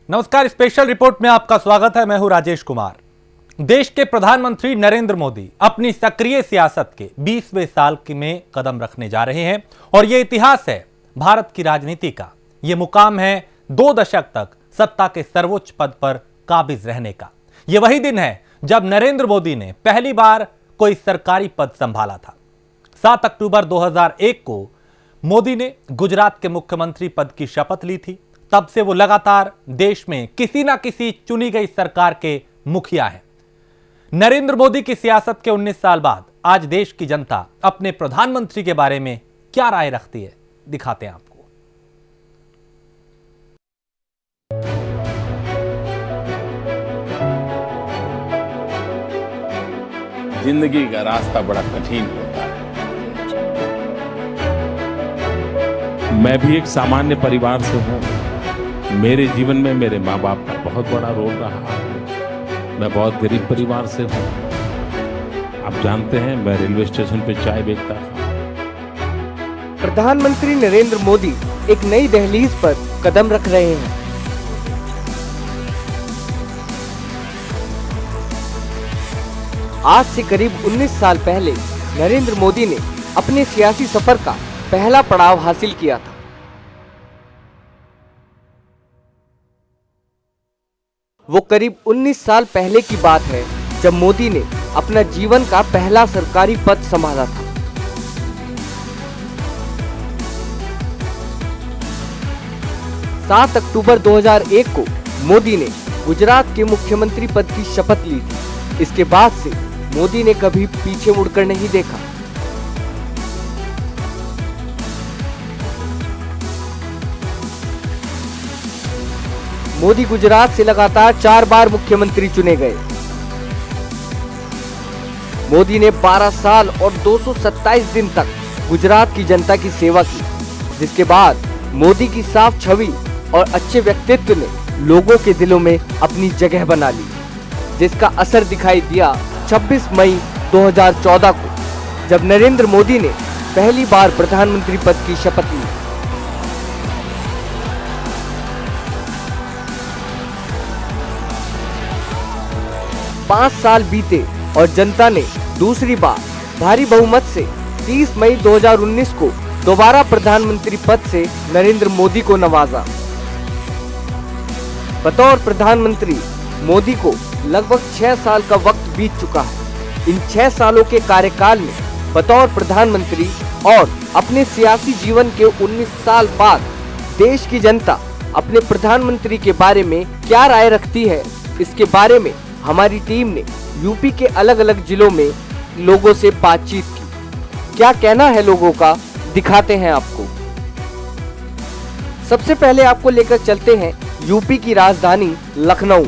नमस्कार, special report में आपका स्वागत है। मैं हूं राजेश कुमार। देश के प्रधानमंत्री नरेंद्र मोदी अपनी सक्रिय सियासत के 20वें साल में कदम रखने जा रहे हैं और यह इतिहास है भारत की राजनीति का। यह मुकाम है 2 दशक तक सत्ता के सर्वोच्च पद पर काबिज रहने का। यह वही दिन है जब नरेंद्र मोदी ने पहली बार कोई सरकारी पद संभाला था। 7 अक्टूबर 2001 को मोदी ने गुजरात के मुख्यमंत्री पद की शपथ ली थी। तब से वो लगातार देश में किसी ना किसी चुनी गई सरकार के मुखिया हैं। नरेंद्र मोदी की सियासत के 19 साल बाद आज देश की जनता अपने प्रधानमंत्री के बारे में क्या राय रखती है, दिखाते हैं आपको। जिंदगी का रास्ता बड़ा कठिन होता है। मैं भी एक सामान्य परिवार से हूं। मेरे जीवन में मेरे माँ बाप का बहुत बड़ा रोल रहा है। मैं बहुत गरीब परिवार से हूं। आप जानते हैं, मैं रेलवे स्टेशन पे चाय बेचता था। प्रधानमंत्री नरेंद्र मोदी एक नई दहलीज पर कदम रख रहे हैं। आज से करीब 19 साल पहले नरेंद्र मोदी ने अपने सियासी सफर का पहला पड़ाव हासिल किया था। वो करीब 19 साल पहले की बात है जब मोदी ने अपना जीवन का पहला सरकारी पद संभाला था। सात अक्टूबर 2001 को मोदी ने गुजरात के मुख्यमंत्री पद की शपथ ली थी। इसके बाद से मोदी ने कभी पीछे मुड़कर नहीं देखा। मोदी गुजरात से लगातार 4 बार मुख्यमंत्री चुने गए। मोदी ने 12 साल और 227 दिन तक गुजरात की जनता की सेवा की, जिसके बाद मोदी की साफ छवि और अच्छे व्यक्तित्व ने लोगों के दिलों में अपनी जगह बना ली, जिसका असर दिखाई दिया 26 मई 2014 को, जब नरेंद्र मोदी ने पहली बार प्रधानमंत्री पद की शपथ ली। पांच साल बीते और जनता ने दूसरी बार भारी बहुमत से 30 मई 2019 को दोबारा प्रधानमंत्री पद से नरेंद्र मोदी को नवाजा। बतौर प्रधानमंत्री मोदी को लगभग 6 साल का वक्त बीत चुका है। इन 6 सालों के कार्यकाल में बतौर प्रधानमंत्री और अपने सियासी जीवन के 19 साल बाद देश की जनता अपने प्रधानमंत्री के बारे में क्या राय रखती है, इसके बारे में हमारी टीम ने यूपी के अलग अलग जिलों में लोगों से बातचीत की। क्या कहना है लोगों का, दिखाते हैं आपको। सबसे पहले आपको लेकर चलते हैं यूपी की राजधानी लखनऊ।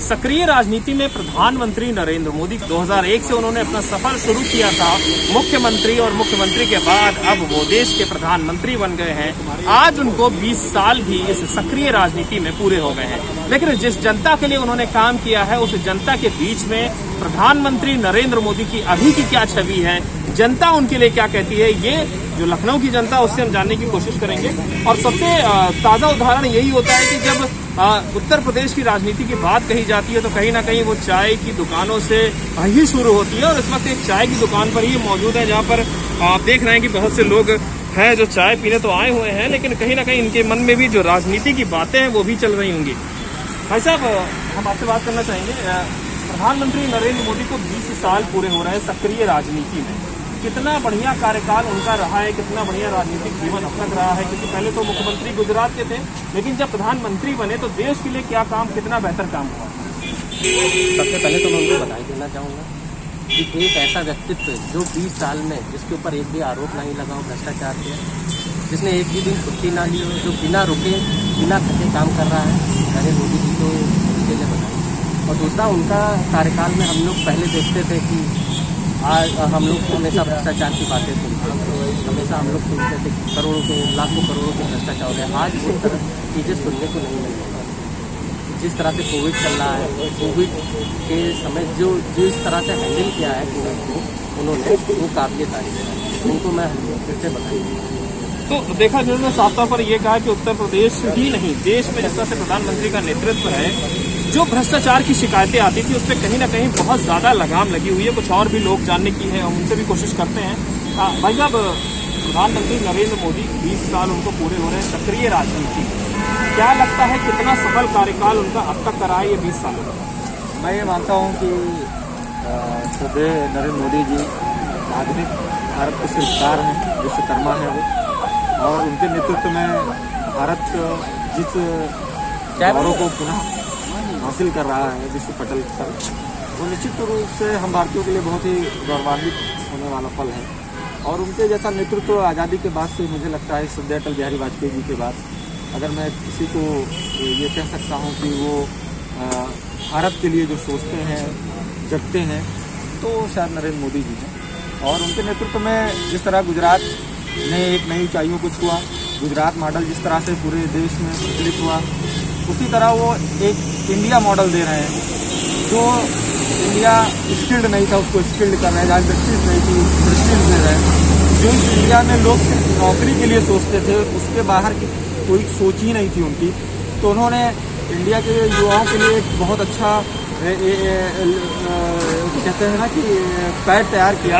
सक्रिय राजनीति में प्रधानमंत्री नरेंद्र मोदी 2001 से उन्होंने अपना सफर शुरू किया था मुख्यमंत्री, और मुख्यमंत्री के बाद अब वो देश के प्रधानमंत्री बन गए हैं। आज उनको 20 साल भी इस सक्रिय राजनीति में पूरे हो गए हैं, लेकिन जिस जनता के लिए उन्होंने काम किया है उस जनता के बीच में प्रधानमंत्री नरेंद्र मोदी की अभी की क्या छवि है, जनता उनके लिए क्या कहती है, ये जो लखनऊ की जनता उससे हम जानने की कोशिश करेंगे। और सबसे ताजा उदाहरण यही होता है कि जब उत्तर प्रदेश की राजनीति की बात कही जाती है तो कहीं ना कहीं वो चाय की दुकानों से ही शुरू होती है। और इस वक्त एक चाय की दुकान पर ही मौजूद है, जहाँ पर आप देख रहे हैं कि बहुत से लोग हैं जो चाय पीने तो आए हुए हैं, लेकिन कहीं ना कहीं इनके मन में भी जो राजनीति की बातें हैं वो भी चल रही होंगी। भाई साहब, हम आपसे बात करना चाहेंगे, प्रधानमंत्री नरेंद्र मोदी को 20 साल पूरे हो रहे हैं सक्रिय राजनीति में। कितना बढ़िया कार्यकाल उनका रहा है, कितना बढ़िया राजनीतिक जीवन अब तक रहा है, क्योंकि पहले तो मुख्यमंत्री गुजरात के थे, लेकिन जब प्रधानमंत्री बने तो देश के लिए क्या काम, कितना बेहतर काम हुआ। सबसे पहले तो मैं उनको बधाई देना चाहूँगा कि एक ऐसा व्यक्तित्व जो 20 साल में जिसके ऊपर एक भी आरोप नहीं लगा हो भ्रष्टाचार के, जिसने एक भी दिन छुट्टी ना ली हो, जो बिना रुके बिना थके काम कर रहा है, नरेंद्र मोदी जी को इसके लिए बधाई। और दूसरा, उनका कार्यकाल में हम लोग पहले देखते थे कि आज हम लोग हमेशा भ्रष्टाचार की बातें सुनते थे, हमेशा हम लोग सुनते थे करोड़ों के लाखों करोड़ों के भ्रष्टाचार हो गए। आज इस तरह चीज़ें सुनने को नहीं मिल रही। जिस तरह से कोविड चल रहा है, कोविड के समय जो जिस तरह से हैंडल किया है कोविड को उन्होंने, वो काबिल तारीफ है। उनको मैं फिर से बधाई। तो देखा जिन्होंने साफ तौर पर यह कहा कि उत्तर प्रदेश ही नहीं देश में जिस तरह से प्रधानमंत्री का नेतृत्व है, जो भ्रष्टाचार की शिकायतें आती थी उस पर कहीं ना कहीं बहुत ज्यादा लगाम लगी हुई है। कुछ और भी लोग जानने की है, उनसे भी कोशिश करते हैं। भाई साहब, प्रधानमंत्री नरेंद्र मोदी 20 साल उनको पूरे हो रहे हैं सक्रिय राजनीति, क्या लगता है कितना सफल कार्यकाल उनका अब तक करा है ये 20 सालों का? मैं ये मानता हूँ कि श्रद्धेय नरेंद्र मोदी जी आधुनिक भारत के शिल्पकार हैं, विश्वकर्मा हैं वो, और उनके नेतृत्व में भारत जिस गौरव को पुनः हासिल कर रहा है विश्व पटल पर, वो निश्चित रूप से हम भारतीयों के लिए बहुत ही गौरवान्वित होने वाला पल है। और उनके जैसा नेतृत्व आज़ादी के बाद से मुझे लगता है, श्रद्धेय अटल बिहारी वाजपेयी जी के बाद, अगर मैं किसी को ये कह सकता हूँ कि वो भारत के लिए जो सोचते हैं, जगते हैं, तो शायद नरेंद्र मोदी जी हैं। और उनके नेतृत्व में जिस तरह गुजरात ने एक नई ऊंचाइयों को छुआ, गुजरात मॉडल जिस तरह से पूरे देश में प्रचलित हुआ, उसी तरह वो एक इंडिया मॉडल दे रहे हैं। जो इंडिया स्किल्ड नहीं था उसको स्किल्ड कर रहे हैं, जहाँ इंडस्ट्रीज नहीं थी इंडस्ट्रीज दे रहे हैं। जो इस इंडिया में लोग सिर्फ नौकरी के लिए सोचते थे, उसके बाहर की कोई सोच ही नहीं थी उनकी, तो उन्होंने इंडिया के युवाओं के लिए एक बहुत अच्छा कहते हैं ना कि पैड तैयार किया,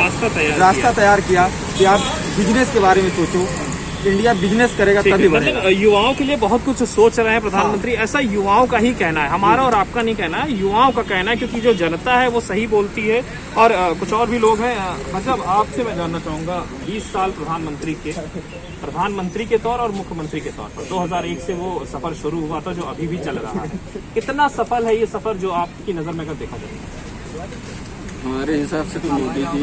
रास्ता तैयार किया कि आप बिजनेस के बारे में सोचो, इंडिया बिजनेस करेगा तभी बढ़ेगा। मतलब युवाओं के लिए बहुत कुछ सोच रहे हैं प्रधानमंत्री। ऐसा युवाओं का ही कहना है, हमारा और आपका नहीं कहना है, युवाओं का कहना है, क्योंकि जो जनता है वो सही बोलती है। और कुछ और भी लोग हैं। मतलब आपसे मैं जानना चाहूंगा, 20 साल प्रधानमंत्री के तौर और मुख्यमंत्री के तौर पर 2001 से वो सफर शुरू हुआ था जो अभी भी चल रहा है, कितना सफल है ये सफर जो आपकी नजर में अगर देखा जाए? हमारे हिसाब से तो मोदी जी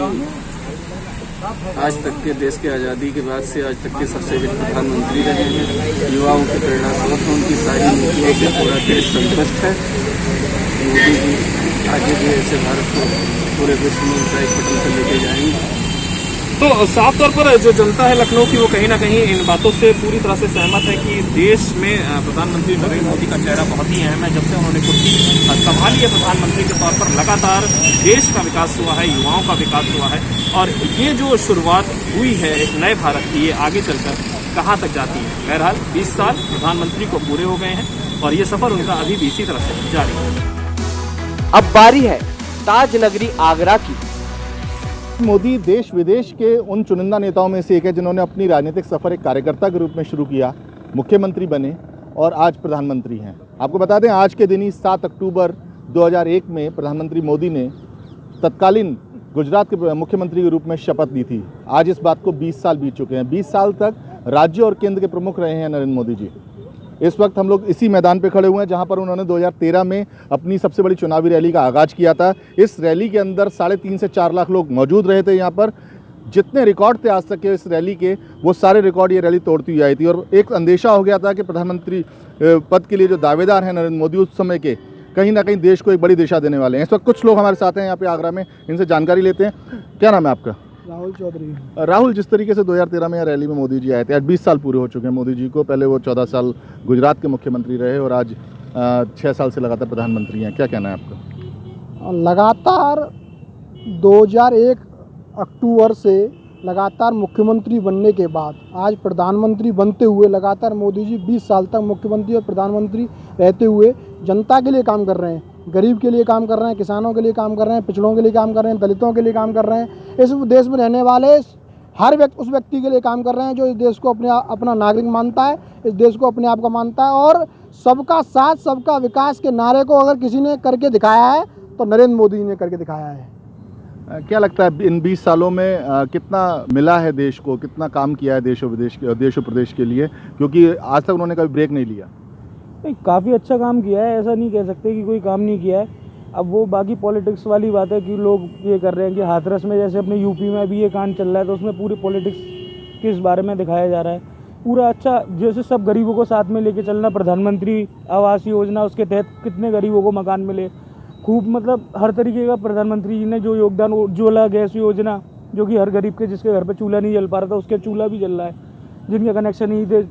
आज तक के देश के आज़ादी के बाद से आज तक के सबसे बड़े प्रधानमंत्री रहे हैं। युवाओं की प्रेरणा स्रोत हैं, उनकी सारी नीतियों से पूरा देश संतुष्ट है। मोदी जी आगे भी ऐसे भारत को पूरे विश्व में ऊंचाई पटल पर लेके जाएंगे। तो साफ तौर पर जो जनता है लखनऊ की, वो कहीं ना कहीं इन बातों से पूरी तरह से सहमत है कि देश में प्रधानमंत्री नरेंद्र मोदी का चेहरा बहुत ही अहम है। जब से उन्होंने कुर्सी संभाली है प्रधानमंत्री के तौर पर, लगातार देश का विकास हुआ है, युवाओं का विकास हुआ है। और ये जो शुरुआत हुई है एक नए भारत की, ये आगे चलकर कहाँ तक जाती है? बहरहाल 20 साल प्रधानमंत्री को पूरे हो गए हैं और ये सफर उनका अभी भी इसी तरह से जारी है। अब बारी है ताज नगरी आगरा की। मोदी देश विदेश के उन चुनिंदा नेताओं में से एक है जिन्होंने अपनी राजनीतिक सफर एक कार्यकर्ता के रूप में शुरू किया, मुख्यमंत्री बने और आज प्रधानमंत्री हैं। आपको बता दें, आज के दिन ही 7 अक्टूबर 2001 में प्रधानमंत्री मोदी ने तत्कालीन गुजरात के मुख्यमंत्री के रूप में शपथ ली थी। आज इस बात को 20 साल बीत चुके हैं। 20 साल तक राज्य और केंद्र के प्रमुख रहे हैं नरेंद्र मोदी जी। इस वक्त हम लोग इसी मैदान पे खड़े हुए हैं जहां पर उन्होंने 2013 में अपनी सबसे बड़ी चुनावी रैली का आगाज़ किया था। इस रैली के अंदर 3.5 से 4 लाख लोग मौजूद रहे थे। यहाँ पर जितने रिकॉर्ड थे आज तक के इस रैली के, वो सारे रिकॉर्ड ये रैली तोड़ती हुई आई थी। और एक अंदेशा हो गया था कि प्रधानमंत्री पद के लिए जो दावेदार हैं नरेंद्र मोदी उस समय के, कहीं ना कहीं देश को एक बड़ी दिशा देने वाले हैं। इस वक्त कुछ लोग हमारे साथ हैं यहाँ पे आगरा में, इनसे जानकारी लेते हैं। क्या नाम है आपका? राहुल चौधरी। राहुल, जिस तरीके से 2013 में रैली में मोदी जी आए थे, आज 20 साल पूरे हो चुके हैं मोदी जी को। पहले वो 14 साल गुजरात के मुख्यमंत्री रहे और आज 6 साल से लगातार प्रधानमंत्री हैं। क्या कहना है आपका? लगातार 2001 अक्टूबर से लगातार मुख्यमंत्री बनने के बाद आज प्रधानमंत्री बनते हुए लगातार मोदी जी 20 साल तक मुख्यमंत्री और प्रधानमंत्री रहते हुए जनता के लिए काम कर रहे हैं, गरीब के लिए काम कर रहे हैं, किसानों के लिए काम कर रहे हैं, पिछड़ों के लिए काम कर रहे हैं, दलितों के लिए काम कर रहे हैं। इस देश में रहने वाले हर व्यक्ति उस व्यक्ति के लिए काम कर रहे हैं जो इस देश को अपना नागरिक मानता है, इस देश को अपने आप का मानता है। और सबका साथ सबका विकास के नारे को अगर किसी ने करके दिखाया है तो नरेंद्र मोदी ने करके दिखाया है। क्या लगता है इन 20 सालों में कितना मिला है देश को, कितना काम किया है देश और प्रदेश के लिए? क्योंकि आज तक उन्होंने कभी ब्रेक नहीं लिया। नहीं, काफ़ी अच्छा काम किया है, ऐसा नहीं कह सकते कि कोई काम नहीं किया है। अब वो बाकी पॉलिटिक्स वाली बात है कि लोग ये कर रहे हैं कि हाथरस में जैसे अपने यूपी में भी ये कांड चल रहा है तो उसमें पूरी पॉलिटिक्स किस बारे में दिखाया जा रहा है। पूरा अच्छा, जैसे सब गरीबों को साथ में लेके चलना, प्रधानमंत्री आवास योजना उसके तहत कितने गरीबों को मकान मिले, खूब मतलब हर तरीके का प्रधानमंत्री जी ने जो योगदान, उज्ज्वला गैस योजना जो कि हर गरीब के जिसके घर पे चूल्हा नहीं जल पा रहा था उसके चूल्हा भी जल रहा है, जिनके कनेक्शन नहीं थे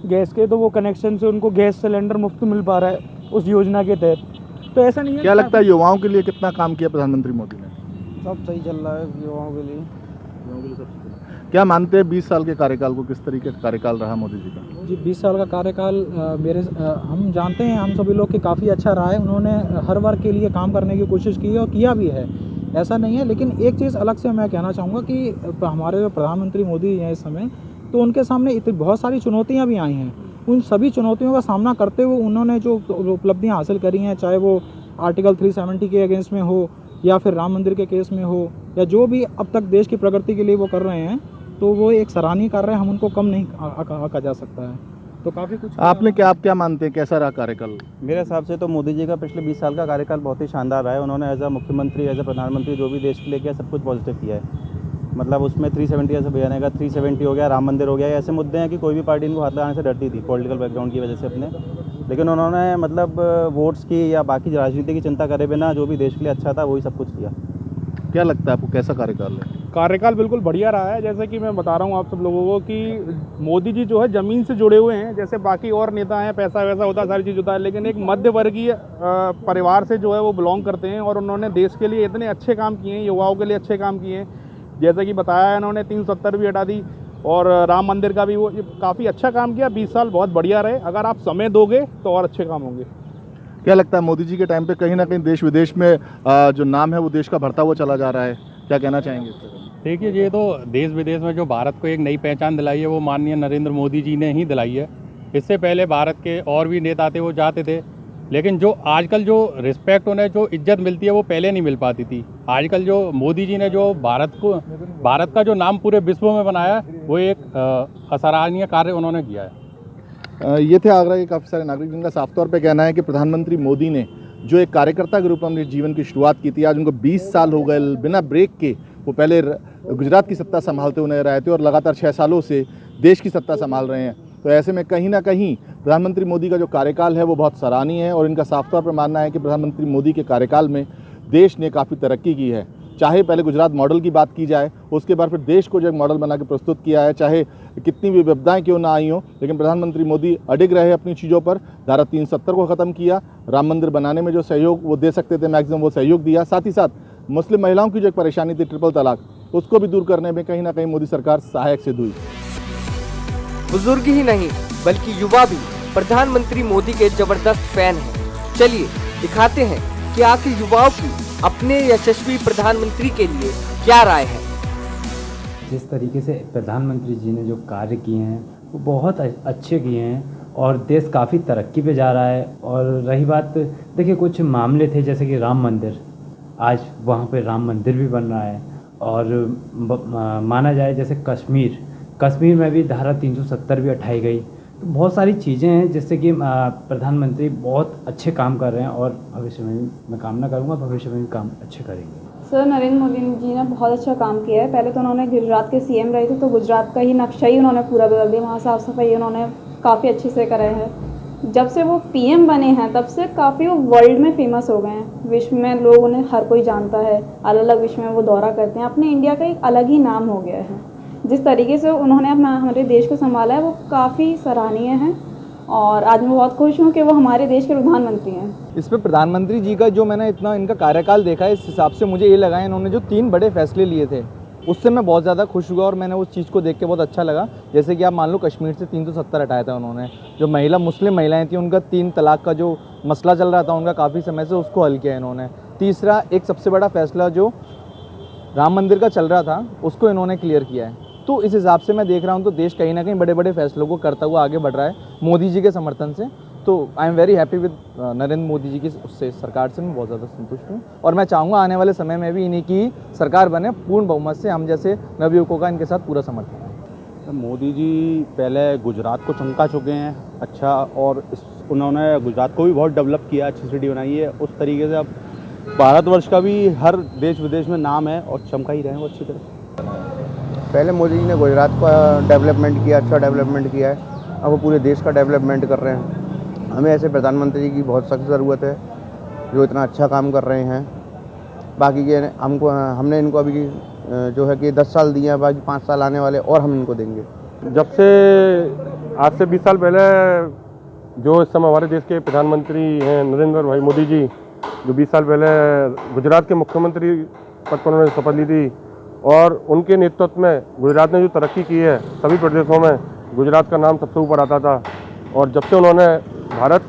गैस के तो वो कनेक्शन से उनको गैस सिलेंडर मुफ्त मिल पा रहा है उस योजना के तहत। तो ऐसा नहीं है। क्या लगता है युवाओं के लिए कितना काम किया प्रधानमंत्री मोदी ने? सब सही चल रहा है युवाओं के लिए। क्या मानते हैं 20 साल के कार्यकाल को, किस तरीके का कार्यकाल रहा मोदी जी का? जी 20 साल का कार्यकाल हम जानते हैं, हम सभी लोग कि काफ़ी अच्छा रहा है। उन्होंने हर वर्ग के लिए काम करने की कोशिश की है और किया भी है, ऐसा नहीं है। लेकिन एक चीज़ अलग से मैं कहना चाहूँगा कि हमारे जो प्रधानमंत्री मोदी हैं इस समय, तो उनके सामने इतनी बहुत सारी चुनौतियाँ भी आई हैं। उन सभी चुनौतियों का सामना करते हुए उन्होंने जो उपलब्धियाँ हासिल करी हैं, चाहे वो आर्टिकल 370 के अगेंस्ट में हो या फिर राम मंदिर के केस में हो, या जो भी अब तक देश की प्रगति के लिए वो कर रहे हैं, तो वो एक सराहनीय कार्य है, हम उनको कम नहीं आंका जा सकता है। तो काफ़ी कुछ आप क्या मानते हैं, कैसा रहा कार्यकाल? मेरे हिसाब से तो मोदी जी का पिछले 20 साल का कार्यकाल बहुत ही शानदार रहा है। उन्होंने एज अ मुख्यमंत्री, एज अ प्रधानमंत्री जो भी देश के लिए किया, सब कुछ पॉजिटिव किया है। मतलब उसमें 370 ऐसे बयान का 370 हो गया, राम मंदिर हो गया, ऐसे मुद्दे हैं कि कोई भी पार्टी इनको हाथ लगाने से डरती थी पॉलिटिकल बैकग्राउंड की वजह से अपने। लेकिन उन्होंने मतलब वोट्स की या बाकी राजनीति की चिंता करे बिना जो भी देश के लिए अच्छा था वही सब कुछ किया। क्या लगता है आपको, कैसा कार्यकाल है? कार्यकाल बिल्कुल बढ़िया रहा है। जैसे कि मैं बता रहा हूँ आप सब लोगों को कि मोदी जी जो है ज़मीन से जुड़े हुए हैं। जैसे बाकी और नेता हैं, पैसा वैसा होता है, सारी चीज़ होता है, लेकिन एक मध्य वर्गीय परिवार से जो है वो बिलोंग करते हैं और उन्होंने देश के लिए इतने अच्छे काम किए हैं, युवाओं के लिए अच्छे काम किए हैं। जैसे कि बताया है, इन्होंने 370 भी हटा दी और राम मंदिर का भी वो काफ़ी अच्छा काम किया। 20 साल बहुत बढ़िया रहे। अगर आप समय दोगे तो और अच्छे काम होंगे। क्या लगता है मोदी जी के टाइम पे कहीं ना कहीं देश विदेश में जो नाम है वो देश का बढ़ता हुआ चला जा रहा है, क्या कहना चाहेंगे इस पर? देखिए, ये तो देश विदेश में जो भारत को एक नई पहचान दिलाई है वो माननीय नरेंद्र मोदी जी ने ही दिलाई है। इससे पहले भारत के और भी नेता थे, वो जाते थे, लेकिन जो आजकल जो रिस्पेक्ट उन्हें जो इज्जत मिलती है वो पहले नहीं मिल पाती थी। आजकल जो मोदी जी ने जो भारत का जो नाम पूरे विश्व में बनाया, वो एक असराहनीय कार्य उन्होंने किया है। ये थे आगरा के काफ़ी सारे नागरिक जिनका साफ तौर पे कहना है कि प्रधानमंत्री मोदी ने जो एक कार्यकर्ता के रूप में अपने जीवन की शुरुआत की थी, आज उनको 20 साल हो गए बिना ब्रेक के। वो पहले गुजरात की सत्ता संभालते हुए रहे थे और लगातार 6 सालों से देश की सत्ता संभाल रहे हैं। तो ऐसे में कहीं ना कहीं प्रधानमंत्री मोदी का जो कार्यकाल है वो बहुत सराहनीय है और इनका साफ तौर पर मानना है कि प्रधानमंत्री मोदी के कार्यकाल में देश ने काफ़ी तरक्की की है। चाहे पहले गुजरात मॉडल की बात की जाए, उसके बाद फिर देश को जो एक मॉडल बना के प्रस्तुत किया है, चाहे कितनी भी विपदाएं क्यों ना आई हो, लेकिन प्रधानमंत्री मोदी अडिग रहे अपनी चीज़ों पर। धारा 370 को ख़त्म किया, राम मंदिर बनाने में जो सहयोग वो दे सकते थे मैक्सिमम वो सहयोग दिया। साथ ही साथ मुस्लिम महिलाओं की जो एक परेशानी थी ट्रिपल तलाक, उसको भी दूर करने में कहीं ना कहीं मोदी सरकार सहायक सिद्ध हुई। बुजुर्ग ही नहीं बल्कि युवा भी प्रधानमंत्री मोदी के जबरदस्त फैन हैं। चलिए दिखाते हैं कि आखिर युवाओं की अपने यशस्वी प्रधानमंत्री के लिए क्या राय है। जिस तरीके से प्रधानमंत्री जी ने जो कार्य किए हैं वो बहुत अच्छे किए हैं और देश काफ़ी तरक्की पे जा रहा है। और रही बात, देखिए कुछ मामले थे जैसे कि राम मंदिर, आज वहाँ पे राम मंदिर भी बन रहा है। और माना जाए जैसे कश्मीर में भी धारा 370 भी उठाई गई। तो बहुत सारी चीज़ें हैं जिससे कि प्रधानमंत्री बहुत अच्छे काम कर रहे हैं और भविष्य में भी मैं कामना करूँगा भविष्य में भी काम अच्छे करेंगे। सर, नरेंद्र मोदी जी ने बहुत अच्छा काम किया है। पहले तो उन्होंने गुजरात के सीएम रहे थे, तो गुजरात का ही नक्शा ही उन्होंने पूरा बदल दिया। वहाँ साफ़ सफाई उन्होंने काफ़ी अच्छे से करा है। जब से वो पीएम बने हैं तब से काफ़ी वो वर्ल्ड में फेमस हो गए हैं। विश्व में लोग उन्हें हर कोई जानता है, अलग अलग विश्व में वो दौरा करते हैं। अपने इंडिया का एक अलग ही नाम हो गया है। जिस तरीके से उन्होंने अपना हमारे देश को संभाला है वो काफ़ी सराहनीय है और आज मैं बहुत खुश हूँ कि वो हमारे देश के प्रधानमंत्री हैं। इस पर प्रधानमंत्री जी का जो मैंने इतना इनका कार्यकाल देखा है, इस हिसाब से मुझे ये लगा है इन्होंने जो 3 बड़े फैसले लिए थे उससे मैं बहुत ज़्यादा खुश हुआ और मैंने उस चीज़ को देख के बहुत अच्छा लगा। जैसे कि आप मान लो कश्मीर से 370 हटाया था उन्होंने। जो मुस्लिम महिलाएं थी उनका 3 तलाक का जो मसला चल रहा था उनका काफ़ी समय से, उसको हल किया इन्होंने। तीसरा एक सबसे बड़ा फैसला जो राम मंदिर का चल रहा था उसको इन्होंने क्लियर किया है। तो इस हिसाब से मैं देख रहा हूँ तो देश कहीं ना कहीं बड़े बड़े फैसलों को करता हुआ आगे बढ़ रहा है मोदी जी के समर्थन से। तो I am very happy with Narendra Modi ji की उससे सरकार से मैं बहुत ज़्यादा संतुष्ट हूँ और मैं चाहूँगा आने वाले समय में भी इन्हीं की सरकार बने पूर्ण बहुमत से। हम जैसे नवयुवकों का इनके साथ पूरा समर्थन है। मोदी जी पहले गुजरात को चमका चुके हैं अच्छा, और उन्होंने गुजरात को भी बहुत डेवलप किया, अच्छी सिटी बनाई है। उस तरीके से अब भारतवर्ष का भी हर देश विदेश में नाम है और चमका ही रहे हैं वो अच्छी तरह। पहले मोदी जी ने गुजरात का डेवलपमेंट किया, अच्छा डेवलपमेंट किया है। अब वो पूरे देश का डेवलपमेंट कर रहे हैं। हमें ऐसे प्रधानमंत्री की बहुत सख्त ज़रूरत है जो इतना अच्छा काम कर रहे हैं। बाकी के हमने इनको अभी जो है कि 10 साल दिए हैं, बाकी 5 साल आने वाले और हम इनको देंगे। जब से आज से 20 साल पहले जो इस समय हमारे देश के प्रधानमंत्री हैं नरेंद्र भाई मोदी जी, जो 20 साल पहले गुजरात के मुख्यमंत्री पद पर उन्होंने शपथ ली थी, और उनके नेतृत्व में गुजरात ने जो तरक्की की है, सभी प्रदेशों में गुजरात का नाम सबसे ऊपर आता था। और जब से उन्होंने भारत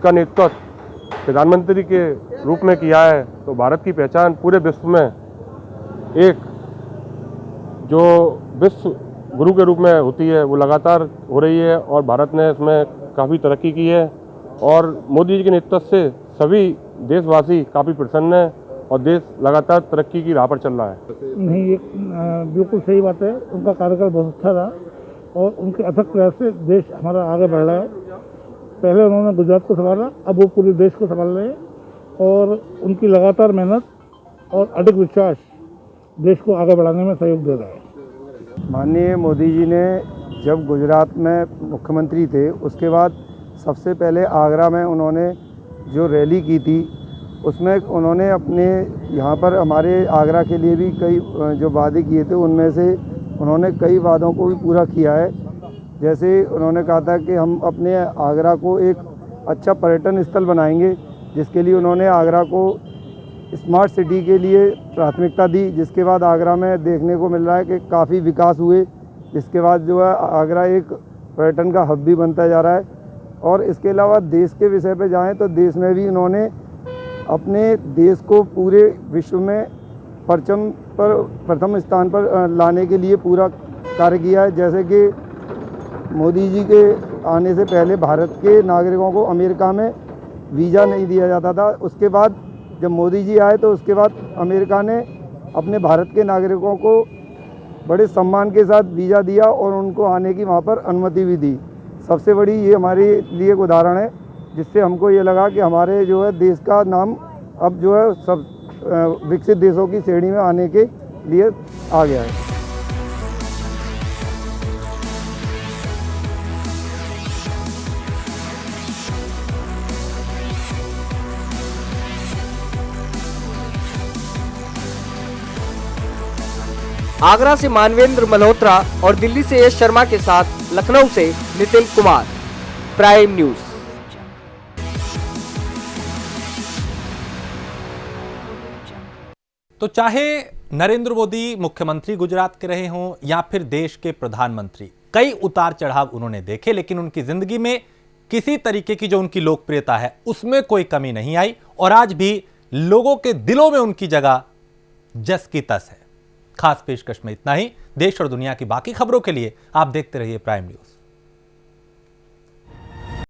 का नेतृत्व प्रधानमंत्री के रूप में किया है, तो भारत की पहचान पूरे विश्व में एक जो विश्व गुरु के रूप में होती है, वो लगातार हो रही है और भारत ने इसमें काफ़ी तरक्की की है। और मोदी जी के नेतृत्व से सभी देशवासी काफ़ी प्रसन्न हैं और देश लगातार तरक्की की राह पर चल रहा है। नहीं, ये बिल्कुल सही बात है। उनका कार्यकाल बहुत अच्छा था और उनके अथक प्रयास से देश हमारा आगे बढ़ रहा है। पहले उन्होंने गुजरात को संभाला, अब वो पूरे देश को संभाल रहे हैं और उनकी लगातार मेहनत और अडिग विश्वास देश को आगे बढ़ाने में सहयोग दे रहा है। माननीय मोदी जी ने जब गुजरात में मुख्यमंत्री थे, उसके बाद सबसे पहले आगरा में उन्होंने जो रैली की थी, उसमें उन्होंने अपने यहाँ पर हमारे आगरा के लिए भी कई जो वादे किए थे, उनमें से उन्होंने कई वादों को भी पूरा किया है। जैसे उन्होंने कहा था कि हम अपने आगरा को एक अच्छा पर्यटन स्थल बनाएंगे, जिसके लिए उन्होंने आगरा को स्मार्ट सिटी के लिए प्राथमिकता दी, जिसके बाद आगरा में देखने को मिल रहा है कि काफ़ी विकास हुए, जिसके बाद जो है आगरा एक पर्यटन का हब भी बनता जा रहा है। और इसके अलावा देश के विषय पे जाएं तो देश में भी इन्होंने अपने देश को पूरे विश्व में परचम पर प्रथम स्थान पर लाने के लिए पूरा कार्य किया है। जैसे कि मोदी जी के आने से पहले भारत के नागरिकों को अमेरिका में वीज़ा नहीं दिया जाता था। उसके बाद जब मोदी जी आए तो उसके बाद अमेरिका ने अपने भारत के नागरिकों को बड़े सम्मान के साथ वीज़ा दिया और उनको आने की वहाँ पर अनुमति भी दी। सबसे बड़ी ये हमारे लिए एक उदाहरण है, जिससे हमको ये लगा कि हमारे जो है देश का नाम अब जो है सब विकसित देशों की श्रेणी में आने के लिए आ गया है। आगरा से मानवेंद्र मल्होत्रा और दिल्ली से यश शर्मा के साथ लखनऊ से नितिन कुमार, प्राइम न्यूज। तो चाहे नरेंद्र मोदी मुख्यमंत्री गुजरात के रहे हों या फिर देश के प्रधानमंत्री, कई उतार चढ़ाव उन्होंने देखे, लेकिन उनकी जिंदगी में किसी तरीके की जो उनकी लोकप्रियता है उसमें कोई कमी नहीं आई और आज भी लोगों के दिलों में उनकी जगह जस की तस है। खास पेशकश में इतना ही। देश और दुनिया की बाकी खबरों के लिए आप देखते रहिए प्राइम न्यूज।